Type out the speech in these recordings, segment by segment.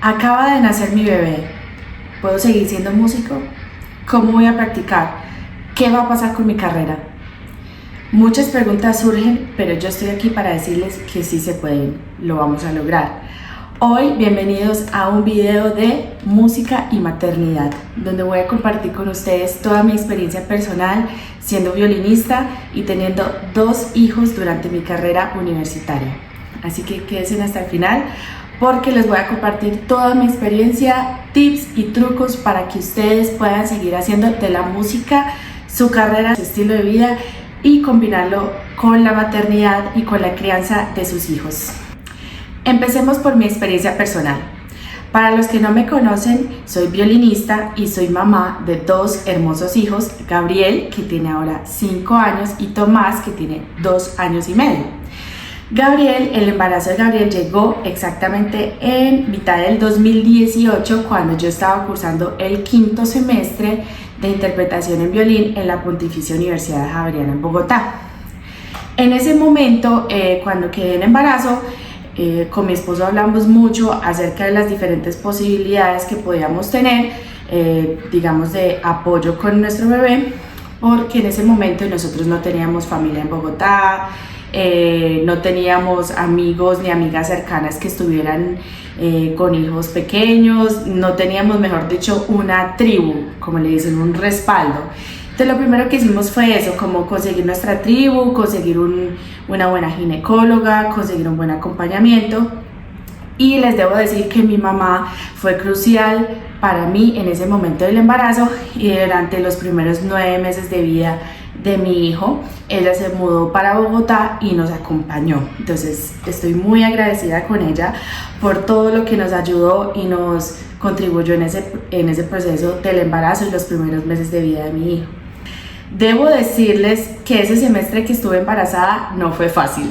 Acaba de nacer mi bebé. ¿Puedo seguir siendo músico? ¿Cómo voy a practicar? ¿Qué va a pasar con mi carrera? Muchas preguntas surgen, pero yo estoy aquí para decirles que sí se pueden, lo vamos a lograr. Hoy, bienvenidos a un video de música y maternidad, donde voy a compartir con ustedes toda mi experiencia personal siendo violinista y teniendo 2 hijos durante mi carrera universitaria. Así que quédense hasta el final porque les voy a compartir toda mi experiencia, tips y trucos para que ustedes puedan seguir haciendo de la música su carrera, su estilo de vida y combinarlo con la maternidad y con la crianza de sus hijos. Empecemos por mi experiencia personal. Para los que no me conocen, soy violinista y soy mamá de 2 hermosos hijos, Gabriel, que tiene ahora 5 años, y Tomás, que tiene 2 años y medio. Gabriel, el embarazo de Gabriel llegó exactamente en mitad del 2018, cuando yo estaba cursando el 5º semestre de interpretación en violín en la Pontificia Universidad Javeriana en Bogotá. En ese momento, cuando quedé en embarazo, con mi esposo hablamos mucho acerca de las diferentes posibilidades que podíamos tener, digamos, de apoyo con nuestro bebé, porque en ese momento nosotros no teníamos familia en Bogotá, no teníamos amigos ni amigas cercanas que estuvieran con hijos pequeños, no teníamos, mejor dicho, una tribu, como le dicen, un respaldo. Entonces lo primero que hicimos fue eso, como conseguir nuestra tribu, conseguir una buena ginecóloga, conseguir un buen acompañamiento. Y les debo decir que mi mamá fue crucial para mí en ese momento del embarazo y durante los primeros 9 meses de vida de mi hijo. Ella se mudó para Bogotá y nos acompañó. Entonces estoy muy agradecida con ella por todo lo que nos ayudó y nos contribuyó en ese proceso del embarazo y los primeros meses de vida de mi hijo. Debo decirles que ese semestre que estuve embarazada no fue fácil.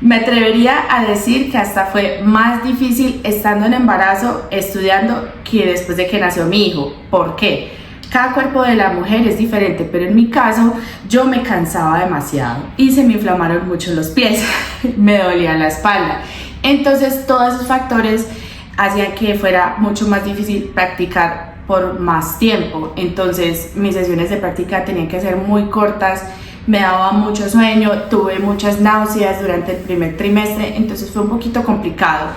Me atrevería a decir que hasta fue más difícil estando en embarazo, estudiando, que después de que nació mi hijo. ¿Por qué? Cada cuerpo de la mujer es diferente, pero en mi caso yo me cansaba demasiado y se me inflamaron mucho los pies, me dolía la espalda. Entonces todos esos factores hacían que fuera mucho más difícil practicar por más tiempo. Entonces mis sesiones de práctica tenían que ser muy cortas, me daba mucho sueño, tuve muchas náuseas durante el primer trimestre, entonces fue un poquito complicado.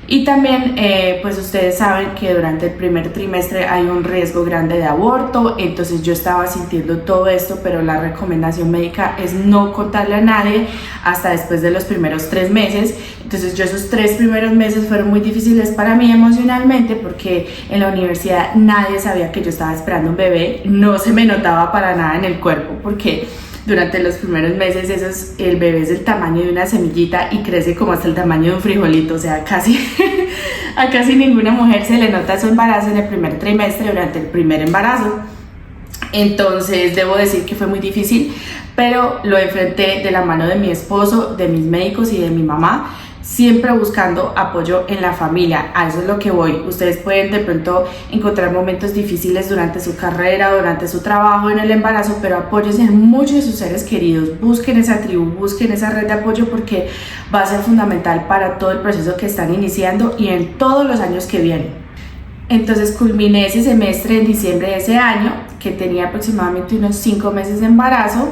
Y también pues ustedes saben que durante el primer trimestre hay un riesgo grande de aborto, entonces yo estaba sintiendo todo esto, pero la recomendación médica es no contarle a nadie hasta después de los primeros 3 meses. Entonces yo esos 3 primeros meses fueron muy difíciles para mí emocionalmente, porque en la universidad nadie sabía que yo estaba esperando un bebé, no se me notaba para nada en el cuerpo, porque durante los primeros meses el bebé es del tamaño de una semillita y crece como hasta el tamaño de un frijolito, o sea, a casi ninguna mujer se le nota su embarazo en el primer trimestre durante el primer embarazo. Entonces debo decir que fue muy difícil, pero lo enfrenté de la mano de mi esposo, de mis médicos y de mi mamá, siempre buscando apoyo en la familia. A eso es lo que voy. Ustedes pueden de pronto encontrar momentos difíciles durante su carrera, durante su trabajo, en el embarazo, pero apóyense en muchos de sus seres queridos. Busquen esa tribu, busquen esa red de apoyo, porque va a ser fundamental para todo el proceso que están iniciando y en todos los años que vienen. Entonces culminé ese semestre en diciembre de ese año, que tenía aproximadamente unos 5 meses de embarazo,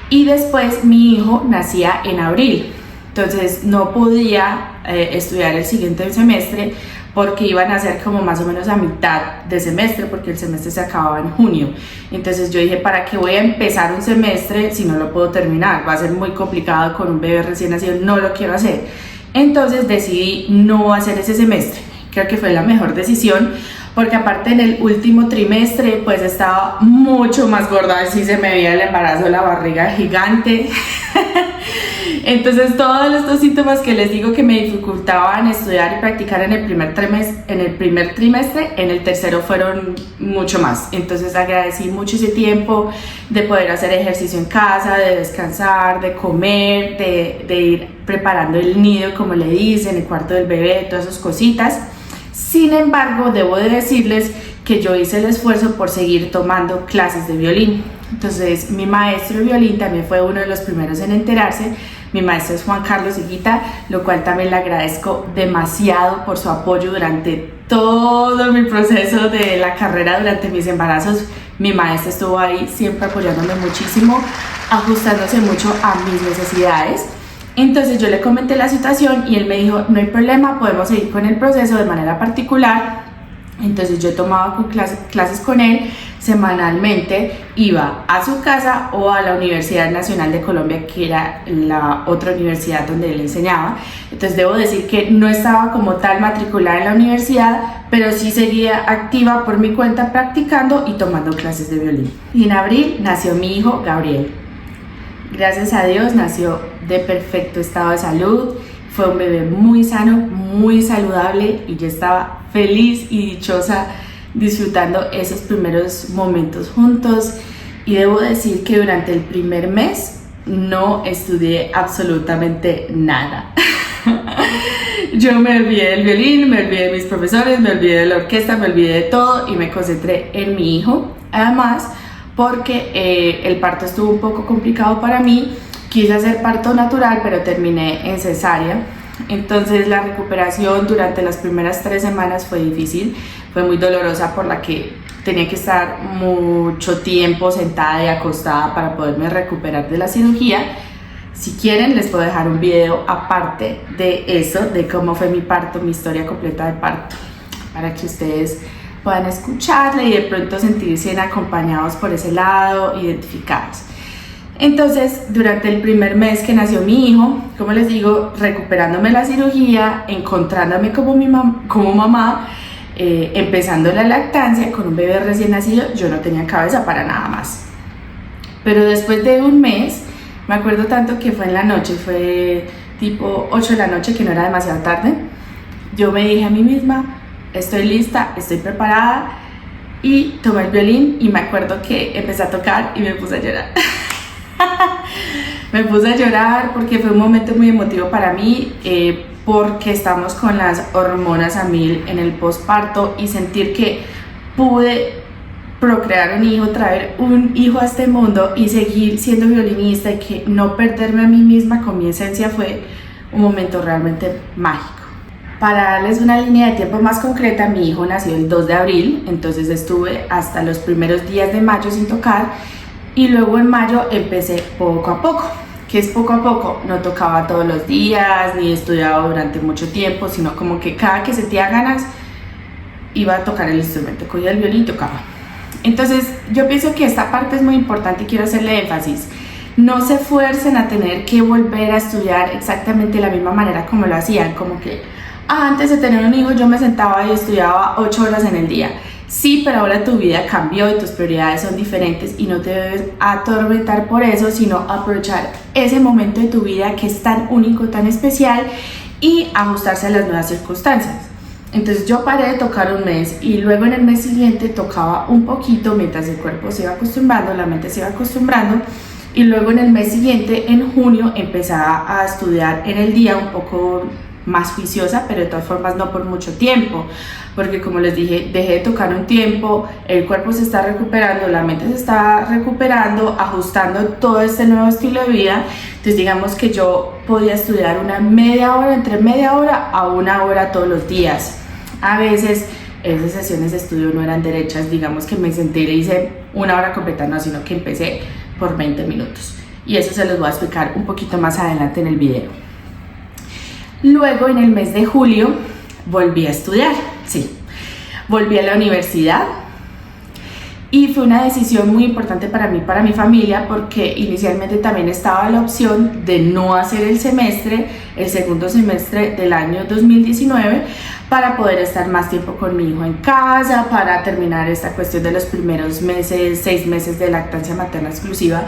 y después mi hijo nacía en abril. Entonces no podía estudiar el siguiente semestre porque iban a ser como más o menos a mitad de semestre, porque el semestre se acababa en junio. Entonces yo dije, ¿para qué voy a empezar un semestre si no lo puedo terminar? Va a ser muy complicado con un bebé recién nacido, no lo quiero hacer. Entonces decidí no hacer ese semestre. Creo que fue la mejor decisión, porque aparte en el último trimestre pues estaba mucho más gorda, así se me veía el embarazo, la barriga gigante. Entonces todos estos síntomas que les digo que me dificultaban estudiar y practicar en el primer trimestre, en el tercero fueron mucho más. Entonces agradecí mucho ese tiempo de poder hacer ejercicio en casa, de descansar, de comer, de ir preparando el nido, como le dicen, el cuarto del bebé, todas esas cositas. Sin embargo, debo de decirles que yo hice el esfuerzo por seguir tomando clases de violín. Entonces mi maestro de violín también fue uno de los primeros en enterarse Mi maestro es Juan Carlos Higuita, lo cual también le agradezco demasiado por su apoyo durante todo mi proceso de la carrera, durante mis embarazos. Mi maestro estuvo ahí siempre apoyándome muchísimo, ajustándose mucho a mis necesidades. Entonces yo le comenté la situación y él me dijo, no hay problema, podemos seguir con el proceso de manera particular. Entonces yo tomaba clases con él semanalmente, iba a su casa o a la Universidad Nacional de Colombia, que era la otra universidad donde él enseñaba. Entonces debo decir que no estaba como tal matriculada en la universidad, pero sí seguía activa por mi cuenta practicando y tomando clases de violín. Y en abril nació mi hijo Gabriel. Gracias a Dios nació de perfecto estado de salud. Fue un bebé muy sano, muy saludable y yo estaba feliz y dichosa disfrutando esos primeros momentos juntos. Y debo decir que durante el primer mes no estudié absolutamente nada. Yo me olvidé del violín, me olvidé de mis profesores, me olvidé de la orquesta, me olvidé de todo y me concentré en mi hijo. Además, porque el parto estuvo un poco complicado para mí. Quise hacer parto natural, pero terminé en cesárea. Entonces la recuperación durante las primeras 3 semanas fue difícil, fue muy dolorosa, por la que tenía que estar mucho tiempo sentada y acostada para poderme recuperar de la cirugía. Si quieren les puedo dejar un video aparte de eso, de cómo fue mi parto, mi historia completa de parto, para que ustedes puedan escucharla y de pronto sentirse acompañados por ese lado, identificados. Entonces, durante el primer mes que nació mi hijo, como les digo, recuperándome la cirugía, encontrándome como mamá, empezando la lactancia con un bebé recién nacido, yo no tenía cabeza para nada más. Pero después de un mes, me acuerdo tanto que fue en la noche, fue tipo 8 de la noche, que no era demasiado tarde, yo me dije a mí misma, estoy lista, estoy preparada, y tomé el violín y me acuerdo que empecé a tocar y me puse a llorar. Me puse a llorar porque fue un momento muy emotivo para mí, porque estamos con las hormonas a mil en el posparto, y sentir que pude procrear un hijo, traer un hijo a este mundo y seguir siendo violinista y que no perderme a mí misma con mi esencia fue un momento realmente mágico. Para darles una línea de tiempo más concreta, mi hijo nació el 2 de abril, entonces estuve hasta los primeros días de mayo sin tocar. Y luego en mayo empecé poco a poco. ¿Qué es poco a poco? No tocaba todos los días, ni estudiaba durante mucho tiempo, sino como que cada que sentía ganas, iba a tocar el instrumento, cogía el violín y tocaba. Entonces yo pienso que esta parte es muy importante y quiero hacerle énfasis. No se esfuercen a tener que volver a estudiar exactamente de la misma manera como lo hacían, como que antes de tener un hijo yo me sentaba y estudiaba 8 horas en el día. Sí, pero ahora tu vida cambió y tus prioridades son diferentes y no te debes atormentar por eso, sino aprovechar ese momento de tu vida que es tan único, tan especial, y ajustarse a las nuevas circunstancias. Entonces yo paré de tocar un mes y luego en el mes siguiente tocaba un poquito mientras el cuerpo se iba acostumbrando, la mente se iba acostumbrando, y luego en el mes siguiente, en junio, empezaba a estudiar en el día un poco más juiciosa, pero de todas formas no por mucho tiempo, porque como les dije, dejé de tocar un tiempo, el cuerpo se está recuperando, la mente se está recuperando, ajustando todo este nuevo estilo de vida. Entonces digamos que yo podía estudiar una media hora, entre media hora a 1 hora todos los días. A veces esas sesiones de estudio no eran derechas, digamos que me senté y le hice 1 hora completa, no, sino que empecé por 20 minutos, y eso se los voy a explicar un poquito más adelante en el video. Luego en el mes de julio volví a estudiar, sí, volví a la universidad, y fue una decisión muy importante para mí, para mi familia, porque inicialmente también estaba la opción de no hacer el segundo semestre del año 2019, para poder estar más tiempo con mi hijo en casa, para terminar esta cuestión de los primeros meses, 6 meses de lactancia materna exclusiva.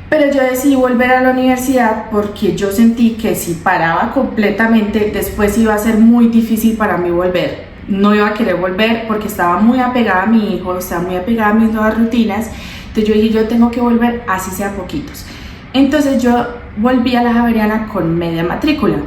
Pero yo decidí volver a la universidad porque yo sentí que si paraba completamente, después iba a ser muy difícil para mí volver. No iba a querer volver porque estaba muy apegada a mi hijo, estaba muy apegada a mis nuevas rutinas. Entonces yo dije, yo tengo que volver, así sea poquitos. Entonces yo volví a la Javeriana con media matrícula.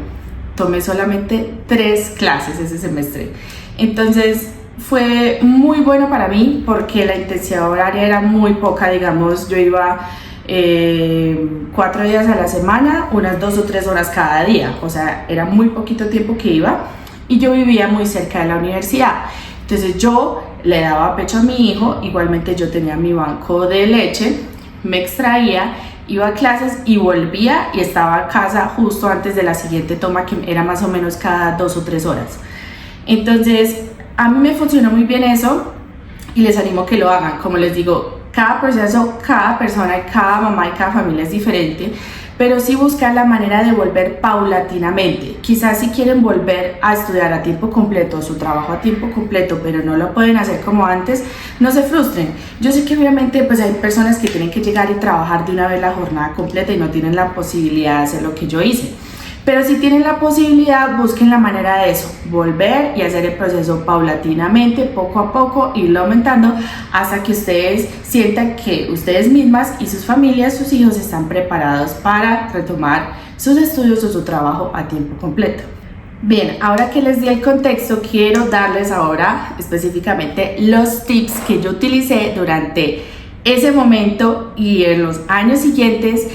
Tomé solamente 3 clases ese semestre. Entonces fue muy bueno para mí porque la intensidad horaria era muy poca, digamos, yo iba 4 días a la semana, unas 2 o 3 horas cada día, o sea, era muy poquito tiempo que iba, y yo vivía muy cerca de la universidad. Entonces yo le daba pecho a mi hijo, igualmente yo tenía mi banco de leche, me extraía, iba a clases y volvía y estaba a casa justo antes de la siguiente toma, que era más o menos cada 2 o 3 horas. Entonces a mí me funcionó muy bien eso y les animo a que lo hagan. Como les digo, cada proceso, cada persona, cada mamá y cada familia es diferente, pero sí buscar la manera de volver paulatinamente. Quizás si quieren volver a estudiar a tiempo completo, su trabajo a tiempo completo, pero no lo pueden hacer como antes, no se frustren. Yo sé que obviamente pues hay personas que tienen que llegar y trabajar de una vez la jornada completa y no tienen la posibilidad de hacer lo que yo hice. Pero si tienen la posibilidad, busquen la manera de eso, volver y hacer el proceso paulatinamente, poco a poco, irlo aumentando hasta que ustedes sientan que ustedes mismas y sus familias, sus hijos están preparados para retomar sus estudios o su trabajo a tiempo completo. Bien, ahora que les di el contexto, quiero darles ahora específicamente los tips que yo utilicé durante ese momento y en los años siguientes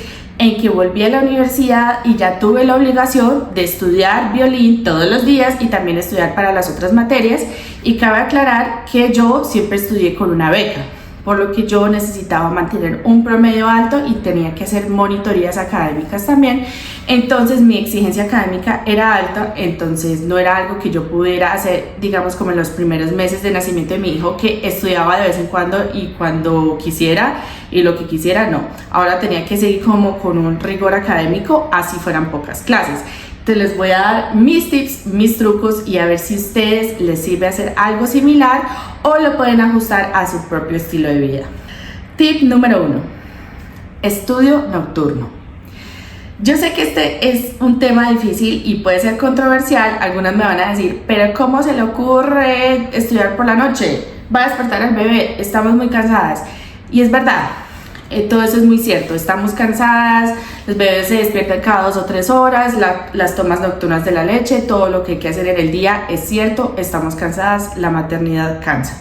en que volví a la universidad y ya tuve la obligación de estudiar violín todos los días y también estudiar para las otras materias. Y cabe aclarar que yo siempre estudié con una beca, por lo que yo necesitaba mantener un promedio alto y tenía que hacer monitorías académicas también. Entonces mi exigencia académica era alta, entonces no era algo que yo pudiera hacer, digamos, como en los primeros meses de nacimiento de mi hijo, que estudiaba de vez en cuando y cuando quisiera y lo que quisiera, no. Ahora tenía que seguir como con un rigor académico, así fueran pocas clases. Entonces les voy a dar mis tips, mis trucos y a ver si a ustedes les sirve hacer algo similar o lo pueden ajustar a su propio estilo de vida. Tip número 1. Estudio nocturno. Yo sé que este es un tema difícil y puede ser controversial. Algunas me van a decir, pero ¿cómo se le ocurre estudiar por la noche? Va a despertar al bebé, estamos muy cansadas. Y es verdad. Todo eso es muy cierto, estamos cansadas, los bebés se despiertan cada 2 o 3 horas, las tomas nocturnas de la leche, todo lo que hay que hacer en el día es cierto, estamos cansadas, la maternidad cansa.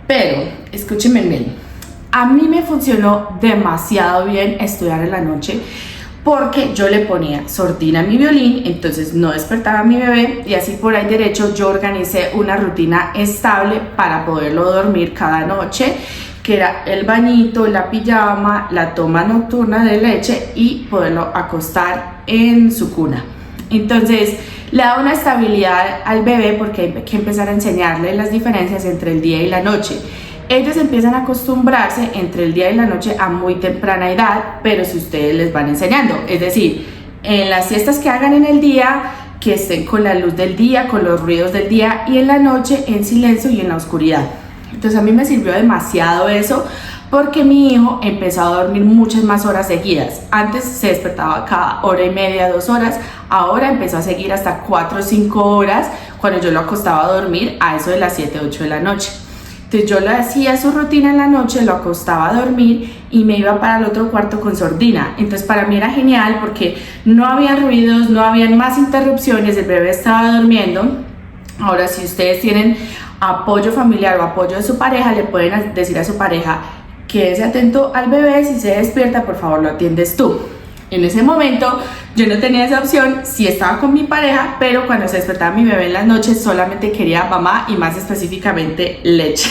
Pero, escúchenme bien, a mí me funcionó demasiado bien estudiar en la noche porque yo le ponía sordina a mi violín, entonces no despertaba a mi bebé y así por ahí derecho yo organicé una rutina estable para poderlo dormir cada noche, que era el bañito, la pijama, la toma nocturna de leche y poderlo acostar en su cuna. Entonces le da una estabilidad al bebé porque hay que empezar a enseñarle las diferencias entre el día y la noche. Ellos empiezan a acostumbrarse entre el día y la noche a muy temprana edad, pero si ustedes les van enseñando, es decir, en las siestas que hagan en el día, que estén con la luz del día, con los ruidos del día, y en la noche en silencio y en la oscuridad. Entonces a mí me sirvió demasiado eso porque mi hijo empezó a dormir muchas más horas seguidas. Antes se despertaba cada hora y media, 2 horas, ahora empezó a seguir hasta 4 o 5 horas cuando yo lo acostaba a dormir a eso de las 7, 8 de la noche. Entonces yo le hacía su rutina en la noche, lo acostaba a dormir y me iba para el otro cuarto con sordina. Entonces para mí era genial porque no había ruidos, no habían más interrupciones, el bebé estaba durmiendo. Ahora si ustedes tienen apoyo familiar o apoyo de su pareja, le pueden decir a su pareja, quédese atento al bebé, si se despierta por favor lo atiendes tú. En ese momento yo no tenía esa opción, sí estaba con mi pareja, pero cuando se despertaba mi bebé en las noches solamente quería mamá y más específicamente leche.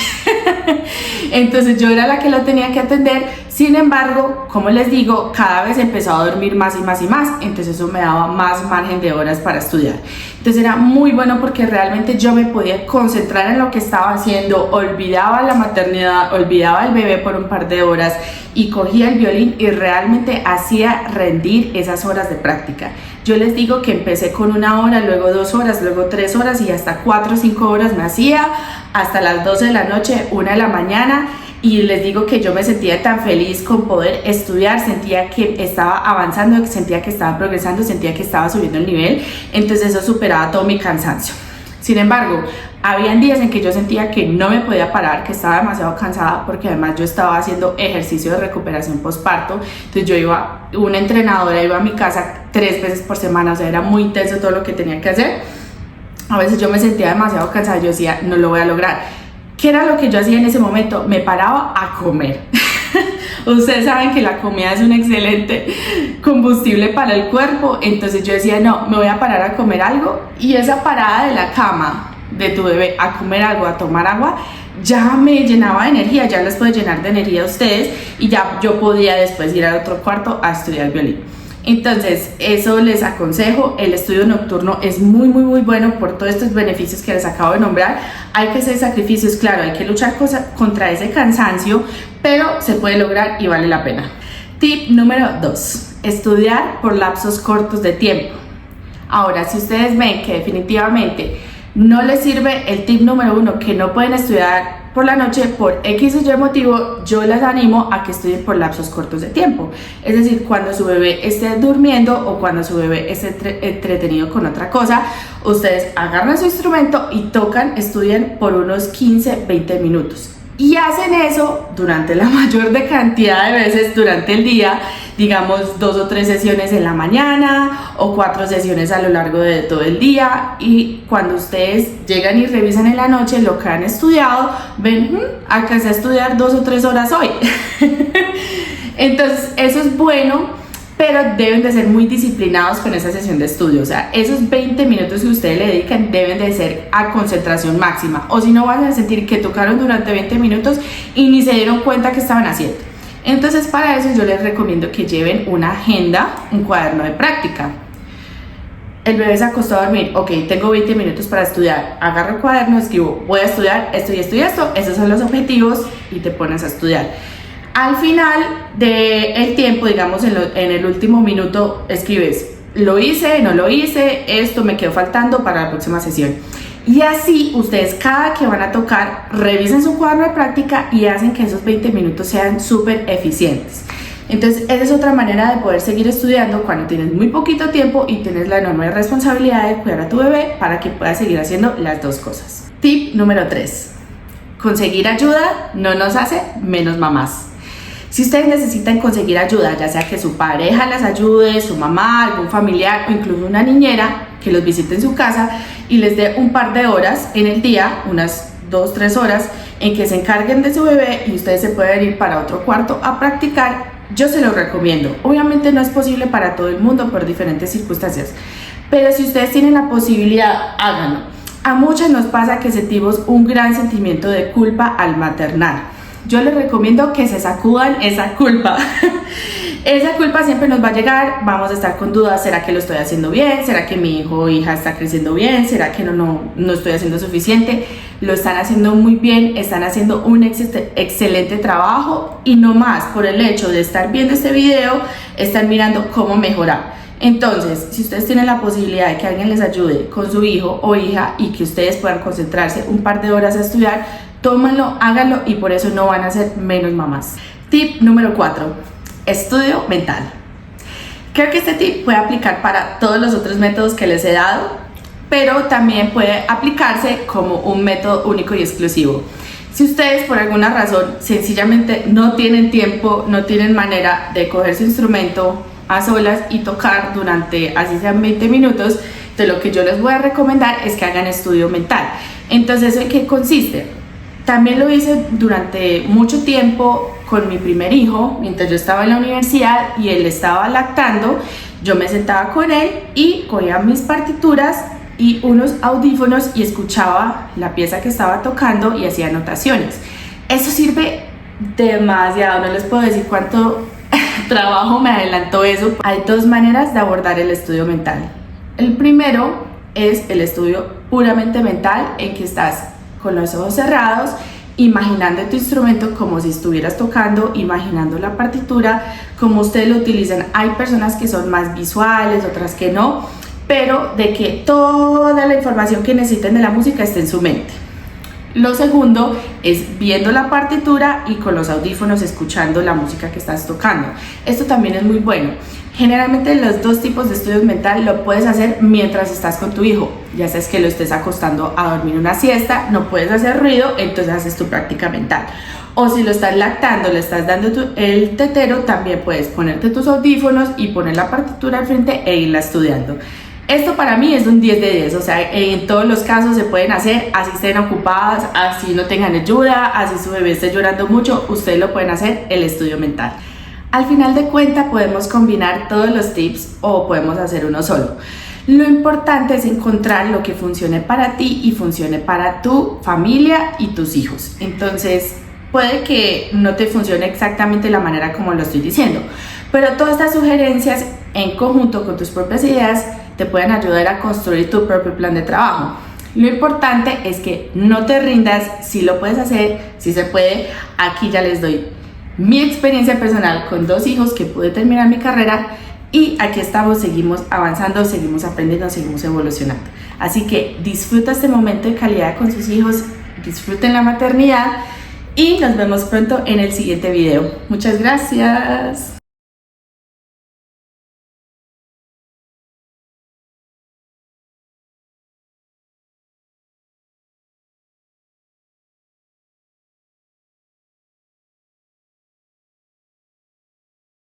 Entonces yo era la que lo tenía que atender. Sin embargo, como les digo, cada vez empezó a dormir más y más y más, entonces eso me daba más margen de horas para estudiar. Entonces era muy bueno porque realmente yo me podía concentrar en lo que estaba haciendo, olvidaba la maternidad, olvidaba el bebé por un par de horas y cogía el violín y realmente hacía rendir esas horas de práctica. Yo les digo que empecé con 1 hora, luego 2 horas, luego 3 horas y hasta 4 o 5 horas me hacía, hasta las 12 de la noche, 1 de la mañana. Y les digo que yo me sentía tan feliz con poder estudiar, sentía que estaba avanzando, sentía que estaba progresando, sentía que estaba subiendo el nivel, entonces eso superaba todo mi cansancio. Sin embargo, habían días en que yo sentía que no me podía parar, que estaba demasiado cansada porque además yo estaba haciendo ejercicio de recuperación postparto, entonces yo iba, una entrenadora iba a mi casa 3 veces por semana, o sea, era muy intenso todo lo que tenía que hacer. A veces yo me sentía demasiado cansada, yo decía, no lo voy a lograr. ¿Qué era lo que yo hacía en ese momento? Me paraba a comer. Ustedes saben que la comida es un excelente combustible para el cuerpo, entonces yo decía, no, me voy a parar a comer algo, y esa parada de la cama de tu bebé a comer algo, a tomar agua, ya me llenaba de energía, ya les puede llenar de energía a ustedes, y ya yo podía después ir al otro cuarto a estudiar violín. Entonces, eso les aconsejo. El estudio nocturno es muy bueno por todos estos beneficios que les acabo de nombrar. Hay que hacer sacrificios, claro, hay que luchar contra ese cansancio, pero se puede lograr y vale la pena. Tip número 2, estudiar por lapsos cortos de tiempo. Ahora, si ustedes ven que definitivamente no les sirve el tip número 1, que no pueden estudiar por la noche por X o Y motivo, yo les animo a que estudien por lapsos cortos de tiempo. Es decir, cuando su bebé esté durmiendo o cuando su bebé esté entretenido con otra cosa, ustedes agarran su instrumento y tocan, estudian por unos 15-20 minutos. Y hacen eso durante la mayor de cantidad de veces durante el día, digamos 2 o 3 sesiones en la mañana o 4 sesiones a lo largo de todo el día, y cuando ustedes llegan y revisan en la noche lo que han estudiado, ven, alcancé a estudiar 2 o 3 horas hoy. Entonces eso es bueno, pero deben de ser muy disciplinados con esa sesión de estudio. O sea, esos 20 minutos que ustedes le dedican deben de ser a concentración máxima, o si no van a sentir que tocaron durante 20 minutos y ni se dieron cuenta que estaban haciendo. Entonces, para eso yo les recomiendo que lleven una agenda, un cuaderno de práctica. El bebé se acostó a dormir, ok, tengo 20 minutos para estudiar, agarro el cuaderno, escribo, voy a estudiar esto y esto y esto, esos son los objetivos, y te pones a estudiar. Al final del tiempo, digamos en el último minuto, escribes, lo hice, no lo hice, esto me quedó faltando para la próxima sesión. Y así ustedes cada que van a tocar revisen su cuaderno de práctica y hacen que esos 20 minutos sean súper eficientes. Entonces esa es otra manera de poder seguir estudiando cuando tienes muy poquito tiempo y tienes la enorme responsabilidad de cuidar a tu bebé, para que puedas seguir haciendo las dos cosas. Tip número 3. Conseguir ayuda no nos hace menos mamás. Si ustedes necesitan conseguir ayuda, ya sea que su pareja las ayude, su mamá, algún familiar o incluso una niñera que los visite en su casa y les dé un par de horas en el día, unas 2-3 horas, en que se encarguen de su bebé y ustedes se pueden ir para otro cuarto a practicar, yo se los recomiendo. Obviamente no es posible para todo el mundo por diferentes circunstancias, pero si ustedes tienen la posibilidad, háganlo. A muchas nos pasa que sentimos un gran sentimiento de culpa al maternar. Yo les recomiendo que se sacudan esa culpa. Esa culpa siempre nos va a llegar, vamos a estar con dudas, ¿será que lo estoy haciendo bien? ¿Será que mi hijo o hija está creciendo bien? ¿Será que no estoy haciendo suficiente? Lo están haciendo muy bien, están haciendo un excelente trabajo, y no más por el hecho de estar viendo este video, están mirando cómo mejorar. Entonces, si ustedes tienen la posibilidad de que alguien les ayude con su hijo o hija y que ustedes puedan concentrarse un par de horas a estudiar, tómenlo, háganlo, y por eso no van a ser menos mamás. Tip número 4, estudio mental. Creo que este tip puede aplicar para todos los otros métodos que les he dado, pero también puede aplicarse como un método único y exclusivo. Si ustedes por alguna razón sencillamente no tienen tiempo, no tienen manera de coger su instrumento a solas y tocar durante así sean 20 minutos, entonces lo que yo les voy a recomendar es que hagan estudio mental. Entonces, ¿en qué consiste? También lo hice durante mucho tiempo con mi primer hijo, mientras yo estaba en la universidad y él estaba lactando. Yo me sentaba con él y cogía mis partituras y unos audífonos y escuchaba la pieza que estaba tocando y hacía anotaciones. Eso sirve demasiado, no les puedo decir cuánto trabajo me adelantó eso. Hay 2 maneras de abordar el estudio mental. El primero es el estudio puramente mental, en que estás con los ojos cerrados, imaginando tu instrumento como si estuvieras tocando, imaginando la partitura, como ustedes lo utilizan. Hay personas que son más visuales, otras que no, pero de que toda la información que necesiten de la música esté en su mente. Lo segundo es viendo la partitura y con los audífonos escuchando la música que estás tocando. Esto también es muy bueno. Generalmente los 2 tipos de estudios mental lo puedes hacer mientras estás con tu hijo. Ya sabes que lo estés acostando a dormir una siesta, no puedes hacer ruido, entonces haces tu práctica mental. O si lo estás lactando, le estás dando el tetero, también puedes ponerte tus audífonos y poner la partitura al frente e irla estudiando. Esto para mí es un 10 de 10, o sea, en todos los casos se pueden hacer, así estén ocupadas, así no tengan ayuda, así su bebé esté llorando mucho, ustedes lo pueden hacer, el estudio mental. Al final de cuentas podemos combinar todos los tips o podemos hacer uno solo. Lo importante es encontrar lo que funcione para ti y funcione para tu familia y tus hijos. Entonces, puede que no te funcione exactamente de la manera como lo estoy diciendo, pero todas estas sugerencias en conjunto con tus propias ideas te pueden ayudar a construir tu propio plan de trabajo. Lo importante es que no te rindas, si lo puedes hacer, si se puede. Aquí ya les doy mi experiencia personal con 2 hijos que pude terminar mi carrera y aquí estamos, seguimos avanzando, seguimos aprendiendo, seguimos evolucionando. Así que disfruta este momento de calidad con sus hijos, disfruten la maternidad y nos vemos pronto en el siguiente video. Muchas gracias.